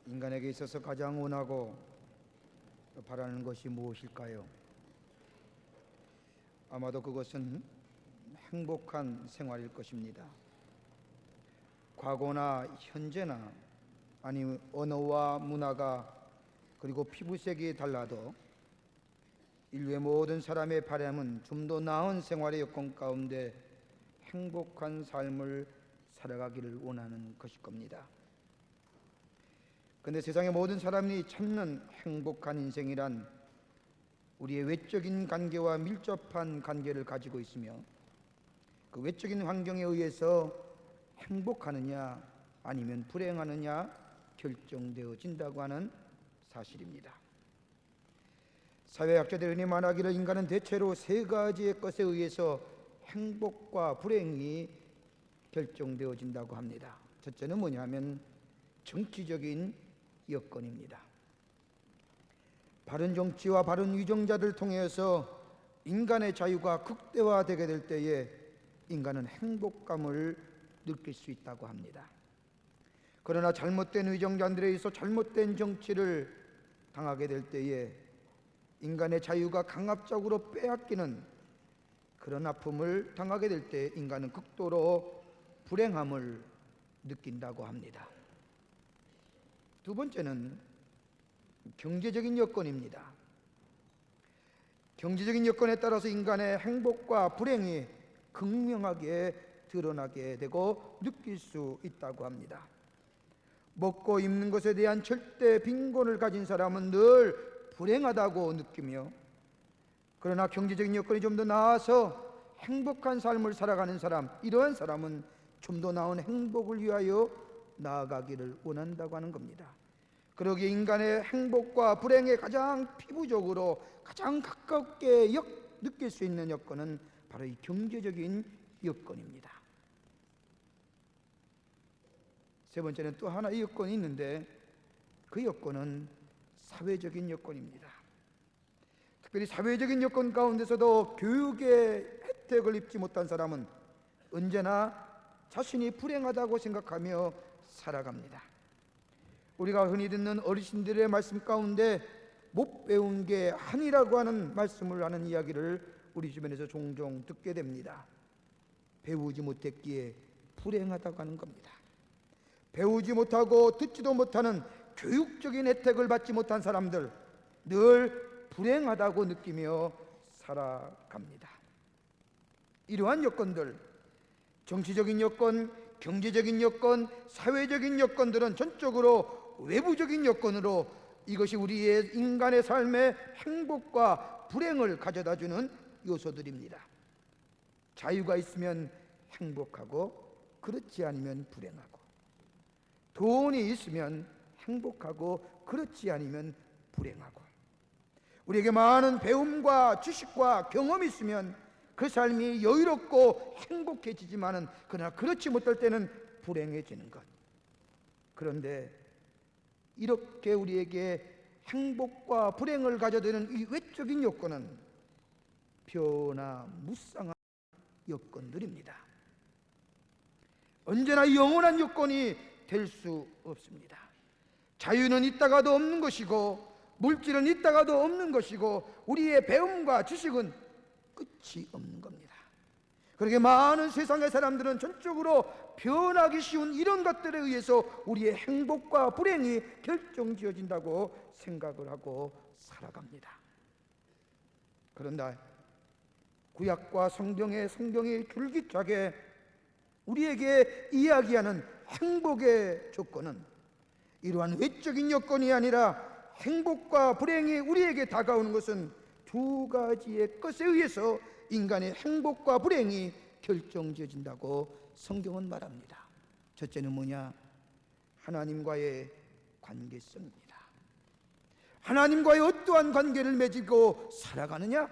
인간에게 있어서 가장 원하고 바라는 것이 무엇일까요? 아마도 그것은 행복한 생활일 것입니다. 과거나 현재나 아니면 언어와 문화가 그리고 피부색이 달라도 인류의 모든 사람의 바람은 좀 더 나은 생활의 여건 가운데 행복한 삶을 살아가기를 원하는 것일 겁니다. 그런데 세상의 모든 사람이 찾는 행복한 인생이란 우리의 외적인 관계와 밀접한 관계를 가지고 있으며 그 외적인 환경에 의해서 행복하느냐 아니면 불행하느냐 결정되어진다고 하는 사실입니다. 사회학자들이 흔히 말하기를 인간은 대체로 세 가지의 것에 의해서 행복과 불행이 결정되어진다고 합니다. 첫째는 뭐냐면 정치적인 여건입니다. 바른 정치와 바른 위정자들을 통해서 인간의 자유가 극대화되게 될 때에 인간은 행복감을 느낄 수 있다고 합니다. 그러나 잘못된 위정자들에 의해서 잘못된 정치를 당하게 될 때에 인간의 자유가 강압적으로 빼앗기는 그런 아픔을 당하게 될 때 인간은 극도로 불행함을 느낀다고 합니다. 두 번째는 경제적인 여건입니다. 경제적인 여건에 따라서 인간의 행복과 불행이 극명하게 드러나게 되고 느낄 수 있다고 합니다. 먹고 입는 것에 대한 절대 빈곤을 가진 사람은 늘 불행하다고 느끼며, 그러나 경제적인 여건이 좀 더 나아서 행복한 삶을 살아가는 사람, 이러한 사람은 좀 더 나은 행복을 위하여 나아가기를 원한다고 하는 겁니다. 그러기에 인간의 행복과 불행에 가장 피부적으로 가장 가깝게 느낄 수 있는 여건은 바로 이 경제적인 여건입니다. 세 번째는 또 하나의 여건이 있는데 그 여건은 사회적인 여건입니다. 특별히 사회적인 여건 가운데서도 교육의 혜택을 입지 못한 사람은 언제나 자신이 불행하다고 생각하며 살아갑니다. 우리가 흔히 듣는 어르신들의 말씀 가운데 못 배운 게 한이라고 하는 말씀을 하는 이야기를 우리 주변에서 종종 듣게 됩니다. 배우지 못했기에 불행하다고 하는 겁니다. 배우지 못하고 듣지도 못하는 교육적인 혜택을 받지 못한 사람들, 늘 불행하다고 느끼며 살아갑니다. 이러한 여건들, 정치적인 여건, 경제적인 여건, 사회적인 여건들은 전적으로 외부적인 여건으로 이것이 우리의 인간의 삶의 행복과 불행을 가져다주는 요소들입니다. 자유가 있으면 행복하고 그렇지 않으면 불행하고, 돈이 있으면 행복하고 그렇지 않으면 불행하고, 우리에게 많은 배움과 지식과 경험이 있으면 그 삶이 여유롭고 행복해지지만은 그러나 그렇지 못할 때는 불행해지는 것. 그런데 이렇게 우리에게 행복과 불행을 가져다주는 이 외적인 여건은 변화무쌍한 여건들입니다. 언제나 영원한 여건이 될 수 없습니다. 자유는 있다가도 없는 것이고 물질은 있다가도 없는 것이고 우리의 배움과 지식은 끝이 없는 겁니다. 그렇게 많은 세상의 사람들은 전적으로 변하기 쉬운 이런 것들에 의해서 우리의 행복과 불행이 결정지어진다고 생각을 하고 살아갑니다. 그런데 구약과 성경이 줄기차게 우리에게 이야기하는 행복의 조건은 이러한 외적인 여건이 아니라 행복과 불행이 우리에게 다가오는 것은 두 가지의 것에 의해서 인간의 행복과 불행이 결정지어진다고 성경은 말합니다. 첫째는 뭐냐? 하나님과의 관계성입니다. 하나님과의 어떠한 관계를 맺고 살아가느냐?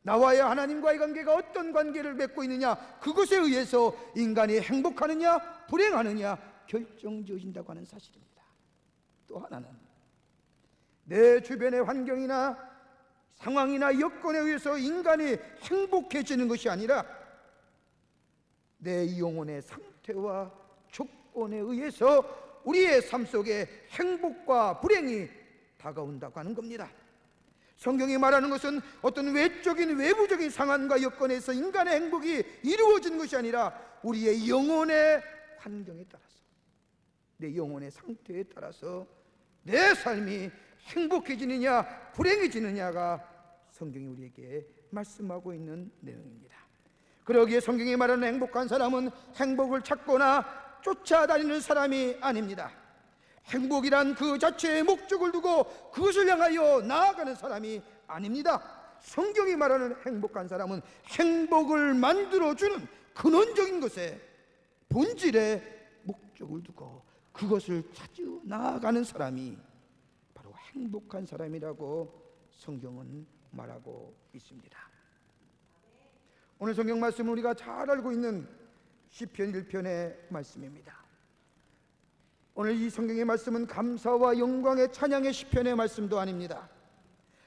나와의 하나님과의 관계가 어떤 관계를 맺고 있느냐, 그것에 의해서 인간이 행복하느냐 불행하느냐 결정지어진다고 하는 사실입니다. 또 하나는 내 주변의 환경이나 상황이나 여건에 의해서 인간이 행복해지는 것이 아니라 내 영혼의 상태와 조건에 의해서 우리의 삶 속에 행복과 불행이 다가온다고 하는 겁니다. 성경이 말하는 것은 어떤 외적인 외부적인 상황과 여건에서 인간의 행복이 이루어진 것이 아니라 우리의 영혼의 환경에 따라서, 내 영혼의 상태에 따라서 내 삶이 행복해지느냐 불행해지느냐가 성경이 우리에게 말씀하고 있는 내용입니다. 그러기에 성경이 말하는 행복한 사람은 행복을 찾거나 쫓아다니는 사람이 아닙니다. 행복이란 그 자체의 목적을 두고 그것을 향하여 나아가는 사람이 아닙니다. 성경이 말하는 행복한 사람은 행복을 만들어주는 근원적인 것에, 본질의 목적을 두고 그것을 찾아 나아가는 사람이 바로 행복한 사람이라고 성경은 말하고 있습니다. 오늘 성경 말씀은 우리가 잘 알고 있는 시편 1편의 말씀입니다. 오늘 이 성경의 말씀은 감사와 영광의 찬양의 시편의 말씀도 아닙니다.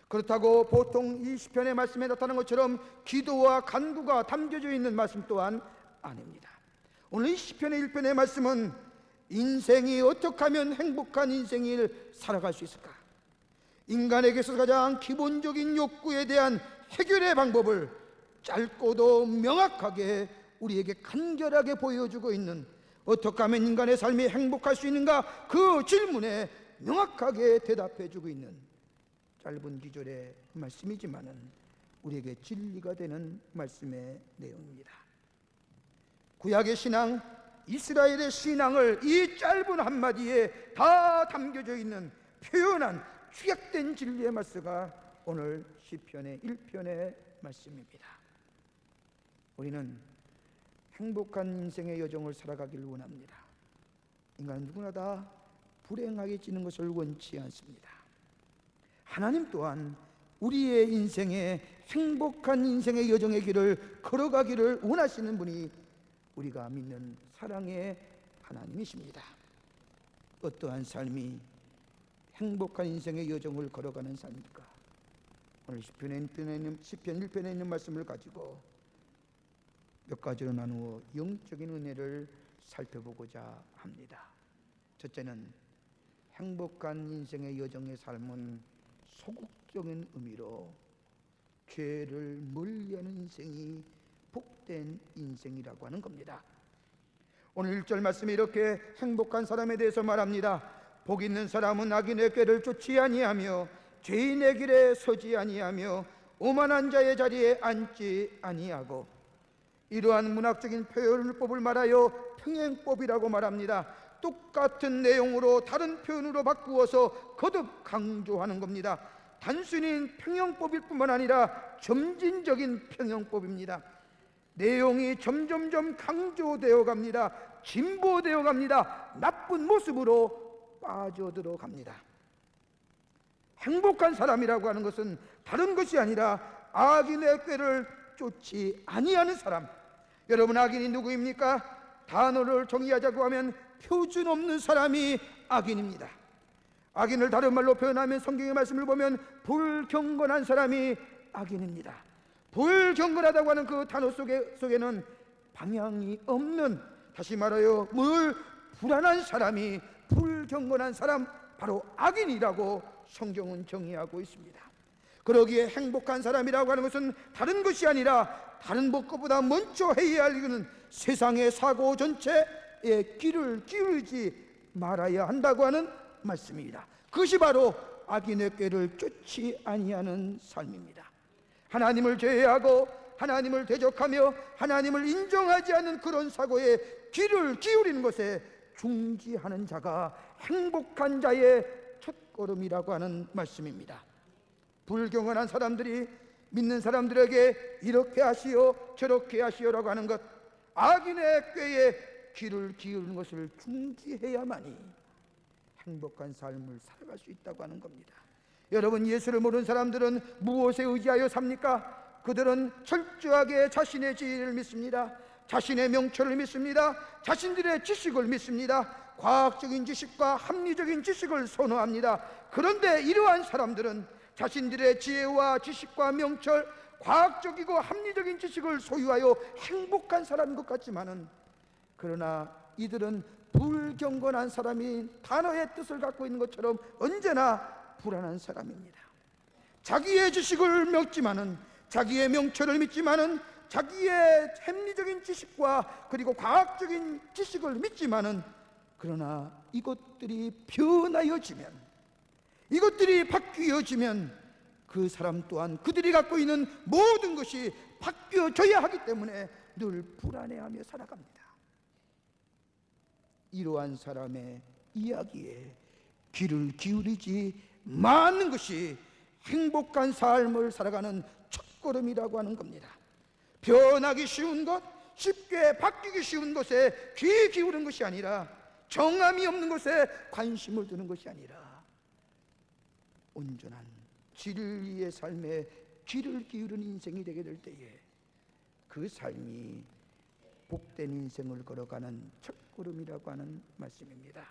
그렇다고 보통 이 시편의 말씀에 나타난 것처럼 기도와 간구가 담겨져 있는 말씀 또한 아닙니다. 오늘 이 시편의 1편의 말씀은 인생이 어떻게 하면 행복한 인생을 살아갈 수 있을까, 인간에게서 가장 기본적인 욕구에 대한 해결의 방법을 짧고도 명확하게 우리에게 간결하게 보여주고 있는, 어떻게 하면 인간의 삶이 행복할 수 있는가, 그 질문에 명확하게 대답해주고 있는 짧은 기절의 말씀이지만은 우리에게 진리가 되는 말씀의 내용입니다. 구약의 신앙, 이스라엘의 신앙을 이 짧은 한마디에 다 담겨져 있는 표현한 축약된 진리의 말씀가 오늘 시편의 1편의 말씀입니다. 우리는 행복한 인생의 여정을 살아가기를 원합니다. 인간은 누구나 다 불행하게 지는 것을 원치 않습니다. 하나님 또한 우리의 인생에 행복한 인생의 여정의 길을 걸어가기를 원하시는 분이 우리가 믿는 사랑의 하나님이십니다. 어떠한 삶이 행복한 인생의 여정을 걸어가는 삶입니까? 오늘 시편 1편에 있는 말씀을 가지고 몇 가지로 나누어 영적인 은혜를 살펴보고자 합니다. 첫째는 행복한 인생의 여정의 삶은 소극적인 의미로 죄를 멀리하는 인생이 복된 인생이라고 하는 겁니다. 오늘 1절 말씀이 이렇게 행복한 사람에 대해서 말합니다. 복 있는 사람은 악인의 꾀를 쫓지 아니하며 죄인의 길에 서지 아니하며 오만한 자의 자리에 앉지 아니하고, 이러한 문학적인 표현법을 말하여 평행법이라고 말합니다. 똑같은 내용으로 다른 표현으로 바꾸어서 거듭 강조하는 겁니다. 단순히 평행법일 뿐만 아니라 점진적인 평행법입니다. 내용이 점점점 강조되어 갑니다. 진보되어 갑니다. 나쁜 모습으로 빠져들어 갑니다. 행복한 사람이라고 하는 것은 다른 것이 아니라 악인의 꾀를 쫓지 아니하는 사람. 여러분, 악인이 누구입니까? 단어를 정의하자고 하면 표준 없는 사람이 악인입니다. 악인을 다른 말로 표현하면 성경의 말씀을 보면 불경건한 사람이 악인입니다. 불경건하다고 하는 그 단어 속에는 방향이 없는, 다시 말하여 불안한 사람이 불경건한 사람, 바로 악인이라고 성경은 정의하고 있습니다. 그러기에 행복한 사람이라고 하는 것은 다른 것이 아니라 다른 것보다 먼저 해야 할 일은 세상의 사고 전체에 귀를 기울이지 말아야 한다고 하는 말씀입니다. 그것이 바로 악인의 꾀를 쫓지 아니하는 삶입니다. 하나님을 제외하고 하나님을 대적하며 하나님을 인정하지 않는 그런 사고에 귀를 기울이는 것에 중지하는 자가 행복한 자의 첫걸음이라고 하는 말씀입니다. 불경건한 사람들이 믿는 사람들에게 이렇게 하시오 저렇게 하시오라고 하는 것, 악인의 꾀에 귀를 기울이는 것을 중지해야만이 행복한 삶을 살아갈 수 있다고 하는 겁니다. 여러분, 예수를 모르는 사람들은 무엇에 의지하여 삽니까? 그들은 철저하게 자신의 지혜를 믿습니다. 자신의 명철을 믿습니다. 자신들의 지식을 믿습니다. 과학적인 지식과 합리적인 지식을 선호합니다. 그런데 이러한 사람들은 자신들의 지혜와 지식과 명철, 과학적이고 합리적인 지식을 소유하여 행복한 사람인 것 같지만은, 그러나 이들은 불경건한 사람이 단어의 뜻을 갖고 있는 것처럼 언제나 불안한 사람입니다. 자기의 지식을 믿지만은, 자기의 명철을 믿지만은, 자기의 합리적인 지식과 그리고 과학적인 지식을 믿지만은, 그러나 이것들이 변하여지면, 이것들이 바뀌어지면 그 사람 또한 그들이 갖고 있는 모든 것이 바뀌어져야 하기 때문에 늘 불안해하며 살아갑니다. 이러한 사람의 이야기에 귀를 기울이지 않는 것이 행복한 삶을 살아가는 첫걸음이라고 하는 겁니다. 변하기 쉬운 것, 쉽게 바뀌기 쉬운 것에 귀 기울인 것이 아니라, 정함이 없는 것에 관심을 두는 것이 아니라, 온전한 진리의 삶에 귀를 기울인 인생이 되게 될 때에 그 삶이 복된 인생을 걸어가는 첫걸음이라고 하는 말씀입니다.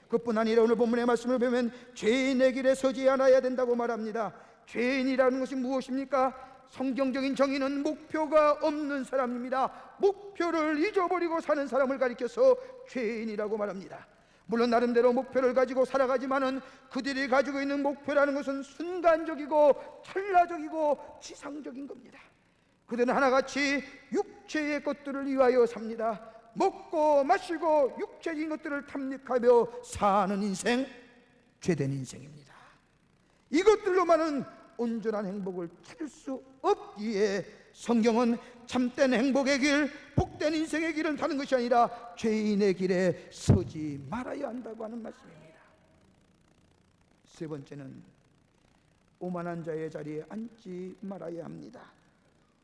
그뿐 아니라 오늘 본문의 말씀을 보면 죄인의 길에 서지 않아야 된다고 말합니다. 죄인이라는 것이 무엇입니까? 성경적인 정의는 목표가 없는 사람입니다. 목표를 잊어버리고 사는 사람을 가리켜서 죄인이라고 말합니다. 물론 나름대로 목표를 가지고 살아가지만은 그들이 가지고 있는 목표라는 것은 순간적이고 찰나적이고 지상적인 겁니다. 그들은 하나같이 육체의 것들을 위하여 삽니다. 먹고 마시고 육체적인 것들을 탐닉하며 사는 인생, 죄된 인생입니다. 이것들로만은 온전한 행복을 찾을 수 없기에 성경은 참된 행복의 길, 복된 인생의 길을 가는 것이 아니라 죄인의 길에 서지 말아야 한다고 하는 말씀입니다. 세 번째는 오만한 자의 자리에 앉지 말아야 합니다.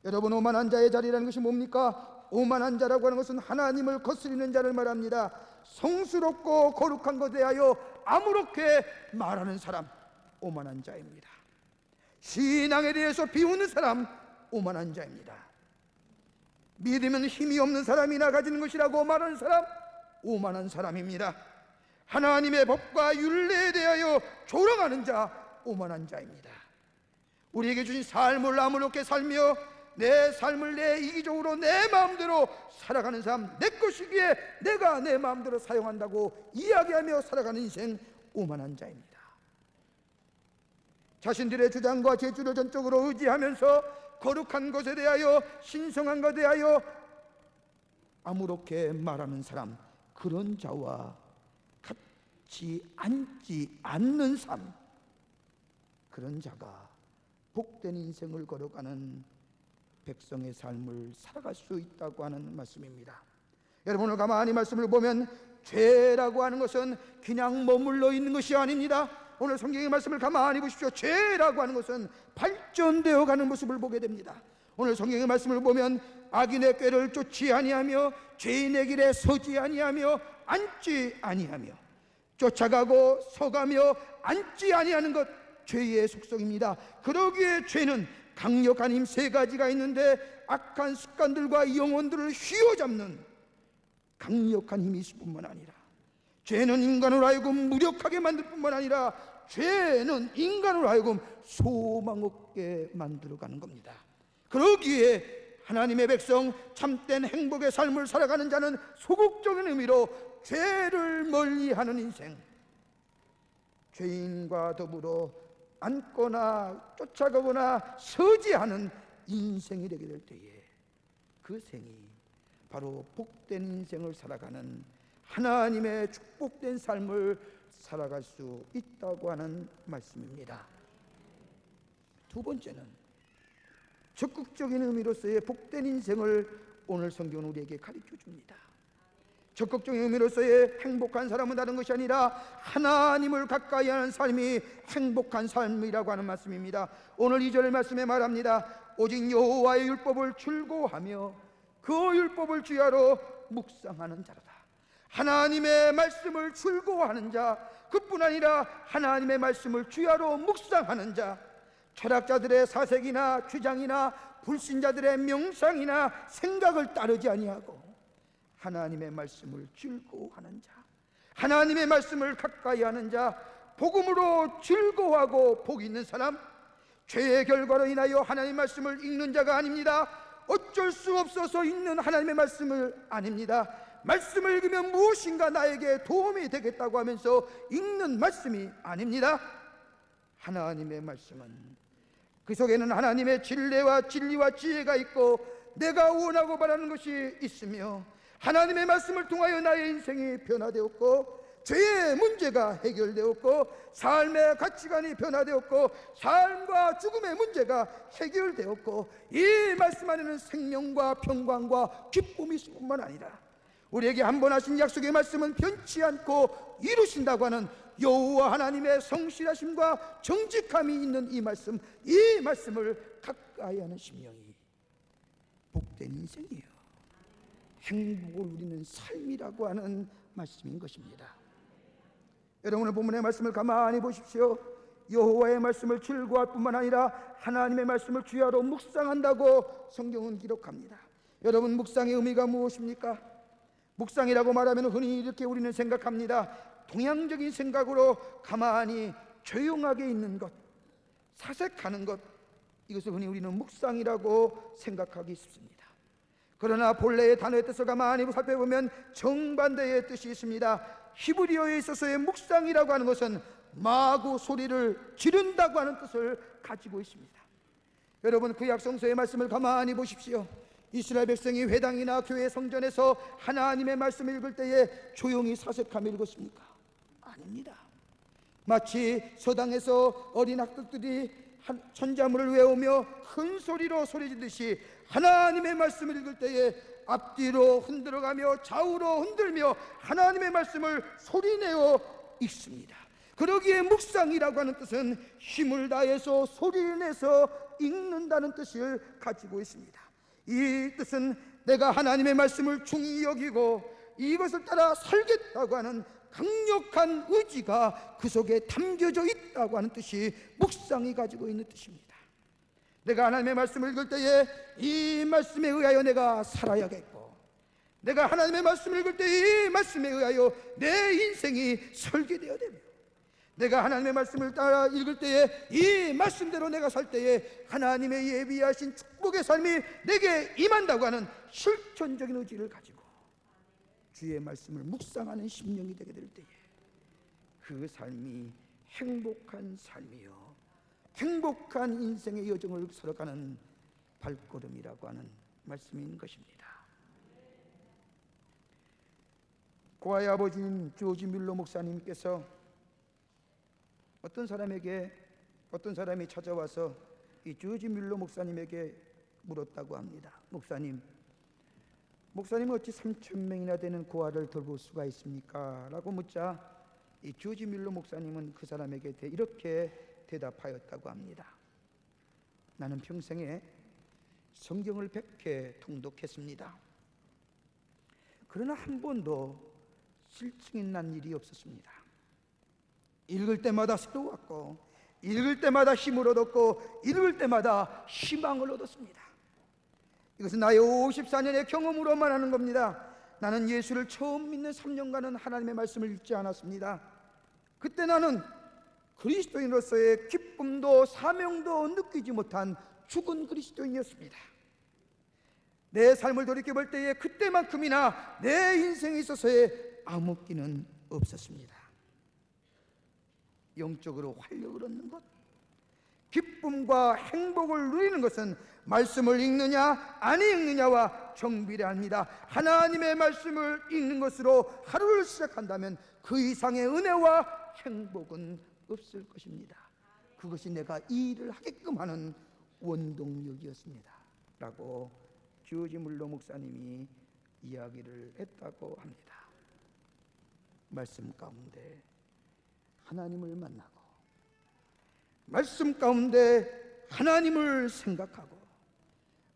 여러분, 오만한 자의 자리라는 것이 뭡니까? 오만한 자라고 하는 것은 하나님을 거스리는 자를 말합니다. 성스럽고 거룩한 것에 대하여 아무렇게 말하는 사람, 오만한 자입니다. 신앙에 대해서 비우는 사람, 오만한 자입니다. 믿으면 힘이 없는 사람이나 가지는 것이라고 말하는 사람, 오만한 사람입니다. 하나님의 법과 율례에 대하여 조롱하는 자, 오만한 자입니다. 우리에게 주신 삶을 아무렇게 살며 내 삶을 내 이기적으로 내 마음대로 살아가는 사람, 내 것이기에 내가 내 마음대로 사용한다고 이야기하며 살아가는 인생, 오만한 자입니다. 자신들의 주장과 재주를 전적으로 의지하면서 거룩한 것에 대하여, 신성한 것에 대하여 아무렇게 말하는 사람, 그런 자와 같이 앉지 않는 삶, 그런 자가 복된 인생을 걸어가는 백성의 삶을 살아갈 수 있다고 하는 말씀입니다. 여러분, 오늘 가만히 말씀을 보면 죄라고 하는 것은 그냥 머물러 있는 것이 아닙니다. 오늘 성경의 말씀을 가만히 보십시오. 죄라고 하는 것은 발전되어 가는 모습을 보게 됩니다. 오늘 성경의 말씀을 보면 악인의 꾀를 쫓지 아니하며 죄인의 길에 서지 아니하며 앉지 아니하며, 쫓아가고 서가며 앉지 아니하는 것, 죄의 속성입니다. 그러기에 죄는 강력한 힘 세 가지가 있는데 악한 습관들과 영혼들을 휘어잡는 강력한 힘이 있을 뿐만 아니라, 죄는 인간을 하여금 무력하게 만들 뿐만 아니라 죄는 인간을 하여금 소망 없게 만들어가는 겁니다. 그러기에 하나님의 백성, 참된 행복의 삶을 살아가는 자는 소극적인 의미로 죄를 멀리하는 인생, 죄인과 더불어 앉거나 쫓아가거나 서지하는 인생이 되게 될 때에 그 생이 바로 복된 인생을 살아가는, 하나님의 축복된 삶을 살아갈 수 있다고 하는 말씀입니다. 두 번째는 적극적인 의미로서의 복된 인생을 오늘 성경은 우리에게 가르쳐 줍니다. 적극적인 의미로서의 행복한 삶은 다른 것이 아니라 하나님을 가까이 하는 삶이 행복한 삶이라고 하는 말씀입니다. 오늘 2절 말씀에 말합니다. 오직 여호와의 율법을 즐거워하며 그 율법을 주야로 묵상하는 자로다. 하나님의 말씀을 즐거워하는 자, 그뿐 아니라 하나님의 말씀을 주야로 묵상하는 자, 철학자들의 사색이나 주장이나 불신자들의 명상이나 생각을 따르지 아니하고 하나님의 말씀을 즐거워하는 자, 하나님의 말씀을 가까이 하는 자, 복음으로 즐거워하고 복 있는 사람, 죄의 결과로 인하여 하나님의 말씀을 읽는 자가 아닙니다. 어쩔 수 없어서 읽는 하나님의 말씀을 아닙니다. 말씀을 읽으면 무엇인가 나에게 도움이 되겠다고 하면서 읽는 말씀이 아닙니다. 하나님의 말씀은 그 속에는 하나님의 진리와 지혜가 있고 내가 원하고 바라는 것이 있으며 하나님의 말씀을 통하여 나의 인생이 변화되었고 죄의 문제가 해결되었고 삶의 가치관이 변화되었고 삶과 죽음의 문제가 해결되었고 이 말씀 안에는 생명과 평강과 기쁨이 있을 뿐만 아니라 우리에게 한 번 하신 약속의 말씀은 변치 않고 이루신다고 하는 여호와 하나님의 성실하심과 정직함이 있는 이 말씀을 가까이 하는 심령이 복된 인생이에요. 행복을 누리는 삶이라고 하는 말씀인 것입니다. 여러분은 본문의 말씀을 가만히 보십시오. 여호와의 말씀을 즐거워할 뿐만 아니라 하나님의 말씀을 주야로 묵상한다고 성경은 기록합니다. 여러분, 묵상의 의미가 무엇입니까? 묵상이라고 말하면 흔히 이렇게 우리는 생각합니다. 동양적인 생각으로 가만히 조용하게 있는 것, 사색하는 것, 이것을 흔히 우리는 묵상이라고 생각하기 쉽습니다. 그러나 본래의 단어의 뜻을 가만히 살펴보면 정반대의 뜻이 있습니다. 히브리어에 있어서의 묵상이라고 하는 것은 마구 소리를 지른다고 하는 뜻을 가지고 있습니다. 여러분, 그 약성서의 말씀을 가만히 보십시오. 이스라엘 백성이 회당이나 교회 성전에서 하나님의 말씀을 읽을 때에 조용히 사색하며 읽었습니까? 아닙니다. 마치 서당에서 어린 학생들이 천자문을 외우며 큰 소리로 소리지듯이 하나님의 말씀을 읽을 때에 앞뒤로 흔들어가며 좌우로 흔들며 하나님의 말씀을 소리내어 읽습니다. 그러기에 묵상이라고 하는 뜻은 힘을 다해서 소리내서 읽는다는 뜻을 가지고 있습니다. 이 뜻은 내가 하나님의 말씀을 중히 여기고 이것을 따라 살겠다고 하는 강력한 의지가 그 속에 담겨져 있다고 하는 뜻이 묵상이 가지고 있는 뜻입니다. 내가 하나님의 말씀을 읽을 때에 이 말씀에 의하여 내가 살아야겠고 내가 하나님의 말씀을 읽을 때에 이 말씀에 의하여 내 인생이 설계되어야 되며 내가 하나님의 말씀을 따라 읽을 때에 이 말씀대로 내가 살 때에 하나님의 예비하신 축복의 삶이 내게 임한다고 하는 실천적인 의지를 가지고 주의 말씀을 묵상하는 심령이 되게 될 때에 그 삶이 행복한 삶이요 행복한 인생의 여정을 걸어가는 발걸음이라고 하는 말씀인 것입니다. 고아의 아버지인 조지 뮬러 목사님께서 어떤 사람이 찾아와서 이 조지 뮬러 목사님에게 물었다고 합니다. 목사님은 어찌 3,000명이나 되는 고아를 돌볼 수가 있습니까? 라고 묻자 이 조지 뮬러 목사님은 그 사람에게 이렇게 대답하였다고 합니다. 나는 평생에 성경을 100회 통독했습니다. 그러나 한 번도 실증이 난 일이 없었습니다. 읽을 때마다 새로웠고 읽을 때마다 힘을 얻었고 읽을 때마다 희망을 얻었습니다. 이것은 나의 54년의 경험으로만 하는 겁니다. 나는 예수를 처음 믿는 3년간은 하나님의 말씀을 읽지 않았습니다. 그때 나는 그리스도인으로서의 기쁨도 사명도 느끼지 못한 죽은 그리스도인이었습니다. 내 삶을 돌이켜볼 때에 그때만큼이나 내 인생에 있어서의 암흑기는 없었습니다. 영적으로 활력을 얻는 것, 기쁨과 행복을 누리는 것은 말씀을 읽느냐 안 읽느냐와 정비례합니다. 하나님의 말씀을 읽는 것으로 하루를 시작한다면 그 이상의 은혜와 행복은 없을 것입니다. 그것이 내가 이 일을 하게끔 하는 원동력이었습니다 라고 조지 뮬러 목사님이 이야기를 했다고 합니다. 말씀 가운데 하나님을 만나고 말씀 가운데 하나님을 생각하고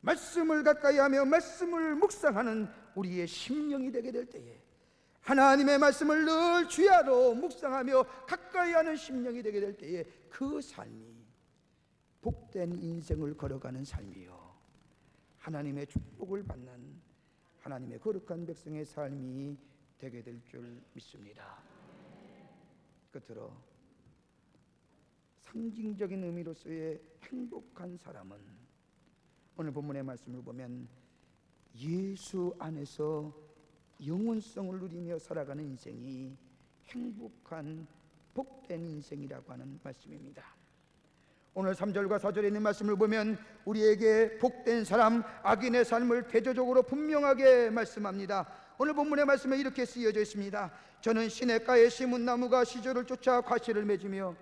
말씀을 가까이 하며 말씀을 묵상하는 우리의 심령이 되게 될 때에 하나님의 말씀을 늘 주야로 묵상하며 가까이 하는 심령이 되게 될 때에 그 삶이 복된 인생을 걸어가는 삶이요 하나님의 축복을 받는 하나님의 거룩한 백성의 삶이 되게 될 줄 믿습니다. 끝으로 상징적인 의미로서의 행복한 사람은 오늘 본문의 말씀을 보면 예수 안에서 영원성을 누리며 살아가는 인생이 행복한 복된 인생이라고 하는 말씀입니다. 오늘 3절과 4절에 있는 말씀을 보면 우리에게 복된 사람, 악인의 삶을 대조적으로 분명하게 말씀합니다. 오늘 본문의 말씀에 이렇게 쓰여져 있습니다. 저는 시냇가에 심은 나무가 시절을 쫓아 과실을 맺으며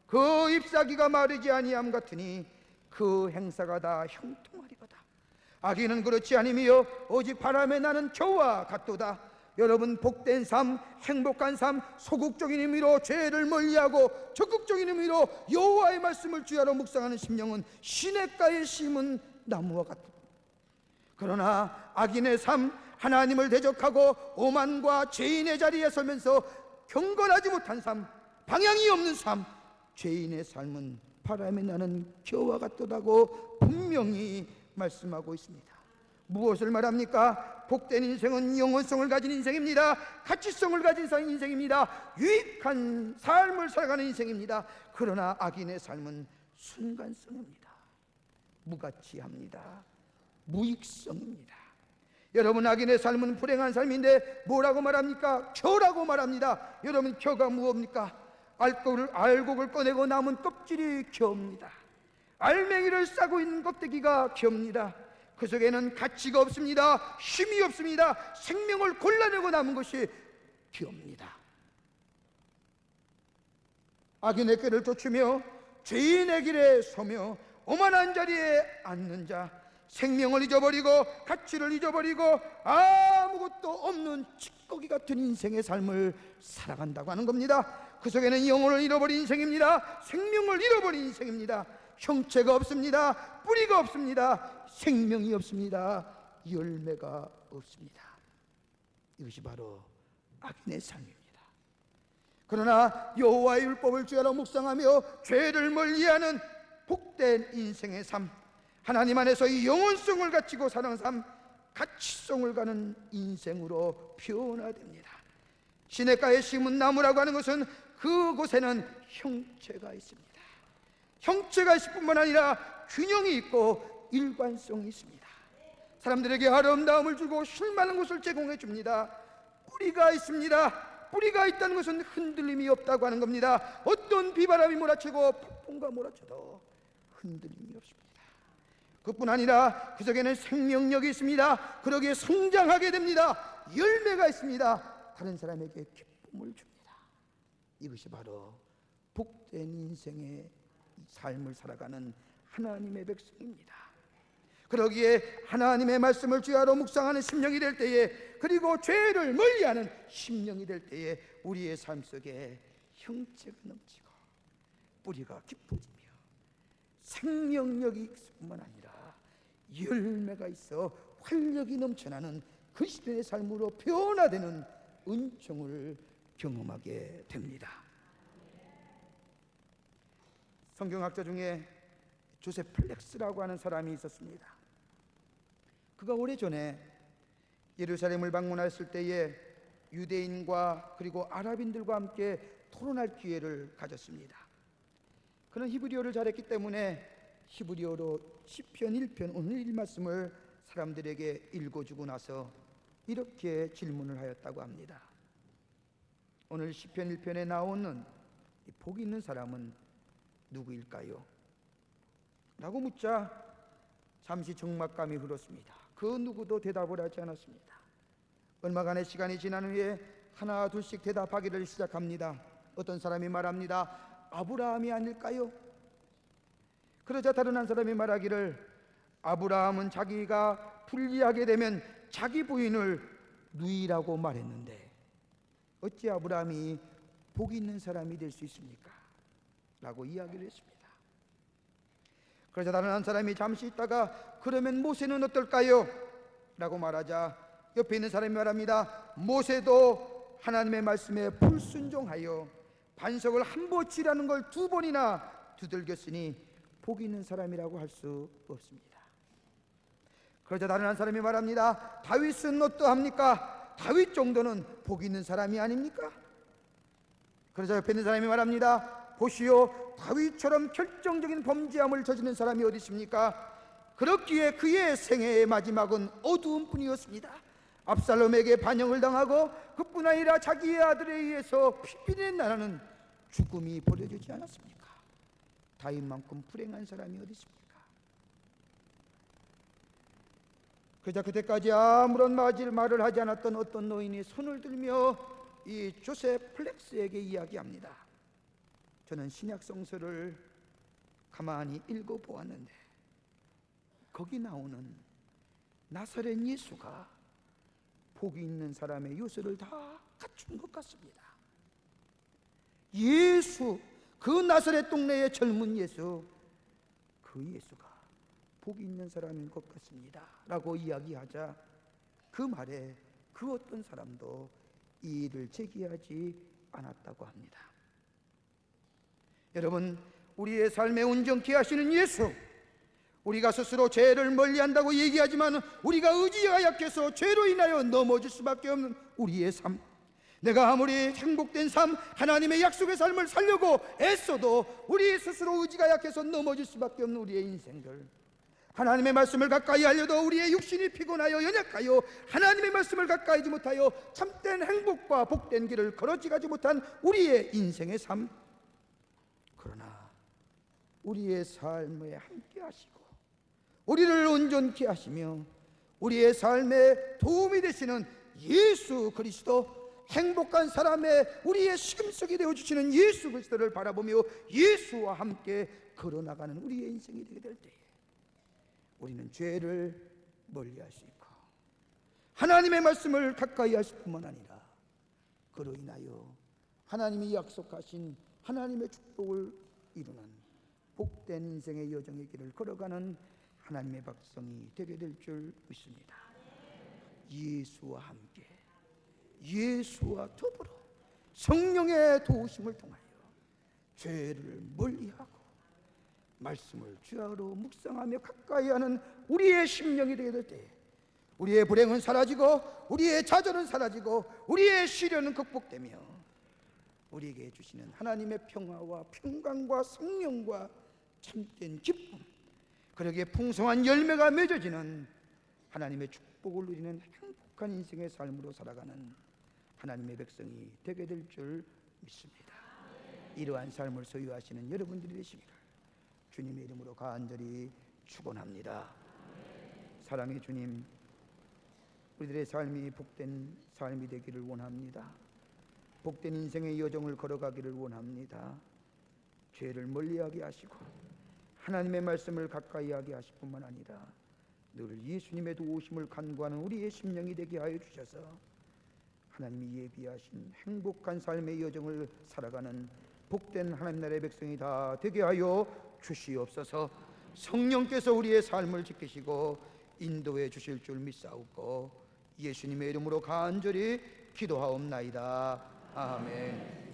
그 잎사귀가 마르지 아니함 같으니 그 행사가 다 형통하리로다. 악인은 그렇지 아니며 오직 바람에 나는 겨와 같도다. 여러분, 복된 삶, 행복한 삶, 소극적인 의미로 죄를 멀리하고 적극적인 의미로 여호와의 말씀을 주야로 묵상하는 심령은 시냇가에 심은 나무와 같다. 그러나 악인의 삶, 하나님을 대적하고 오만과 죄인의 자리에 서면서 경건하지 못한 삶, 방향이 없는 삶, 죄인의 삶은 바람에 나는 겨와 같도다고 분명히 말씀하고 있습니다. 무엇을 말합니까? 복된 인생은 영원성을 가진 인생입니다. 가치성을 가진 인생입니다. 유익한 삶을 살아가는 인생입니다. 그러나 악인의 삶은 순간성입니다. 무가치합니다. 무익성입니다. 여러분, 악인의 삶은 불행한 삶인데 뭐라고 말합니까? 겨라고 말합니다. 여러분, 겨가 무엇입니까? 알곡을 꺼내고 남은 껍질이 겨입니다. 알맹이를 싸고 있는 껍데기가 겨입니다. 그 속에는 가치가 없습니다. 힘이 없습니다. 생명을 골라내고 남은 것이 겨입니다. 악인의 길을 쫓으며 죄인의 길에 서며 오만한 자리에 앉는 자, 생명을 잊어버리고 가치를 잊어버리고 아무것도 없는 찌꺼기 같은 인생의 삶을 살아간다고 하는 겁니다. 그 속에는 영혼을 잃어버린 인생입니다. 생명을 잃어버린 인생입니다. 형체가 없습니다. 뿌리가 없습니다. 생명이 없습니다. 열매가 없습니다. 이것이 바로 악인의 삶입니다. 그러나 여호와의 율법을 주야로 묵상하며 죄를 멀리하는 복된 인생의 삶, 하나님 안에서 이 영원성을 가지고 사는 삶, 가치성을 가는 인생으로 변화됩니다. 시냇가에 심은 나무라고 하는 것은 그곳에는 형체가 있습니다. 형체가 있을 뿐만 아니라 균형이 있고 일관성이 있습니다. 사람들에게 아름다움을 주고 쉴만한 곳을 제공해 줍니다. 뿌리가 있습니다. 뿌리가 있다는 것은 흔들림이 없다고 하는 겁니다. 어떤 비바람이 몰아치고 폭풍과 몰아쳐도 흔들림이 없습니다. 그뿐 아니라 그 속에는 생명력이 있습니다. 그러기에 성장하게 됩니다. 열매가 있습니다. 다른 사람에게 기쁨을 줍니다. 이것이 바로 복된 인생의 삶을 살아가는 하나님의 백성입니다. 그러기에 하나님의 말씀을 주야로 묵상하는 심령이 될 때에, 그리고 죄를 멀리하는 심령이 될 때에 우리의 삶 속에 형체가 넘치고 뿌리가 깊어지며 생명력이 있을 뿐만 아니라 열매가 있어 활력이 넘쳐나는 그 시대의 삶으로 변화되는 은총을 경험하게 됩니다. 성경학자 중에 조셉 플렉스라고 하는 사람이 있었습니다. 그가 오래전에 예루살렘을 방문했을 때에 유대인과 그리고 아랍인들과 함께 토론할 기회를 가졌습니다. 그는 히브리어를 잘했기 때문에 히브리어로 시편 1편 오늘 이 말씀을 사람들에게 읽어주고 나서 이렇게 질문을 하였다고 합니다. 오늘 시편 1편에 나오는 복 있는 사람은 누구일까요? 라고 묻자 잠시 적막감이 흘렀습니다. 그 누구도 대답을 하지 않았습니다. 얼마간의 시간이 지난 후에 하나 둘씩 대답하기를 시작합니다. 어떤 사람이 말합니다. 아브라함이 아닐까요? 그러자 다른 한 사람이 말하기를 아브라함은 자기가 불리하게 되면 자기 부인을 누이라고 말했는데 어찌 아브라함이 복 있는 사람이 될 수 있습니까? 라고 이야기를 했습니다. 그러자 다른 한 사람이 잠시 있다가 그러면 모세는 어떨까요? 라고 말하자 옆에 있는 사람이 말합니다. 모세도 하나님의 말씀에 불순종하여 반석을 한 보치라는 걸 2번이나 두들겼으니 복 있는 사람이라고 할 수 없습니다. 그러자 다른 한 사람이 말합니다. 다윗은 어떠합니까? 다윗 정도는 복 있는 사람이 아닙니까? 그러자 옆에 있는 사람이 말합니다. 보시오, 다윗처럼 결정적인 범죄함을 저지른 사람이 어디 있습니까? 그렇기에 그의 생애의 마지막은 어두운 뿐이었습니다. 압살롬에게 반역을 당하고 그뿐 아니라 자기의 아들에 의해서 피비린내 나는 죽음이 벌어지지 않았습니까? 다윗만큼 불행한 사람이 어디 있습니까? 그자 그때까지 아무런 말을 하지 않았던 어떤 노인이 손을 들며 이 조셉 플렉스에게 이야기합니다. 저는 신약 성서를 가만히 읽어보았는데 거기 나오는 나사렛 예수가 복이 있는 사람의 요소를 다 갖춘 것 같습니다. 예수, 그 나사렛 동네의 젊은 예수, 그 예수가 복이 있는 사람인 것 같습니다 라고 이야기하자 그 말에 그 어떤 사람도 이의를 제기하지 않았다고 합니다. 여러분, 우리의 삶에 온전케 하시는 예수, 우리가 스스로 죄를 멀리한다고 얘기하지만 우리가 의지가 약해서 죄로 인하여 넘어질 수밖에 없는 우리의 삶, 내가 아무리 행복된 삶, 하나님의 약속의 삶을 살려고 애써도 우리 스스로 의지가 약해서 넘어질 수밖에 없는 우리의 인생들, 하나님의 말씀을 가까이 하려도 우리의 육신이 피곤하여 연약하여 하나님의 말씀을 가까이 하지 못하여 참된 행복과 복된 길을 걸어지가지 못한 우리의 인생의 삶, 그러나 우리의 삶에 함께 하시고 우리를 온전케 하시며 우리의 삶에 도움이 되시는 예수 그리스도, 행복한 사람의 우리의 시금석이 되어주시는 예수 그리스도를 바라보며 예수와 함께 걸어나가는 우리의 인생이 되게 될 때에 우리는 죄를 멀리할 수 있고 하나님의 말씀을 가까이 하실 뿐만 아니라 그로 인하여 하나님이 약속하신 하나님의 축복을 이루는 복된 인생의 여정의 길을 걸어가는 하나님의 백성이 되게 될 줄 믿습니다. 예수와 함께, 예수와 더불어 성령의 도우심을 통하여 죄를 멀리하고 말씀을 주야로 묵상하며 가까이 하는 우리의 심령이 되게 될 때 우리의 불행은 사라지고 우리의 좌절은 사라지고 우리의 시련은 극복되며 우리에게 주시는 하나님의 평화와 평강과 성령과 참된 기쁨, 그러기에 풍성한 열매가 맺어지는 하나님의 축복을 누리는 행복한 인생의 삶으로 살아가는 하나님의 백성이 되게 될 줄 믿습니다. 이러한 삶을 소유하시는 여러분들이 되시기를 주님의 이름으로 간절히 축원합니다. 사랑의 주님, 우리들의 삶이 복된 삶이 되기를 원합니다. 복된 인생의 여정을 걸어가기를 원합니다. 죄를 멀리하게 하시고 하나님의 말씀을 가까이 하게 하실 뿐만 아니라 늘 예수님의 도우심을 간구하는 우리의 심령이 되게 하여 주셔서 하나님이 예비하신 행복한 삶의 여정을 살아가는 복된 하나님 나라의 백성이 다 되게 하여 주시옵소서. 성령께서 우리의 삶을 지키시고 인도해 주실 줄 믿사옵고 예수님의 이름으로 간절히 기도하옵나이다. 아멘.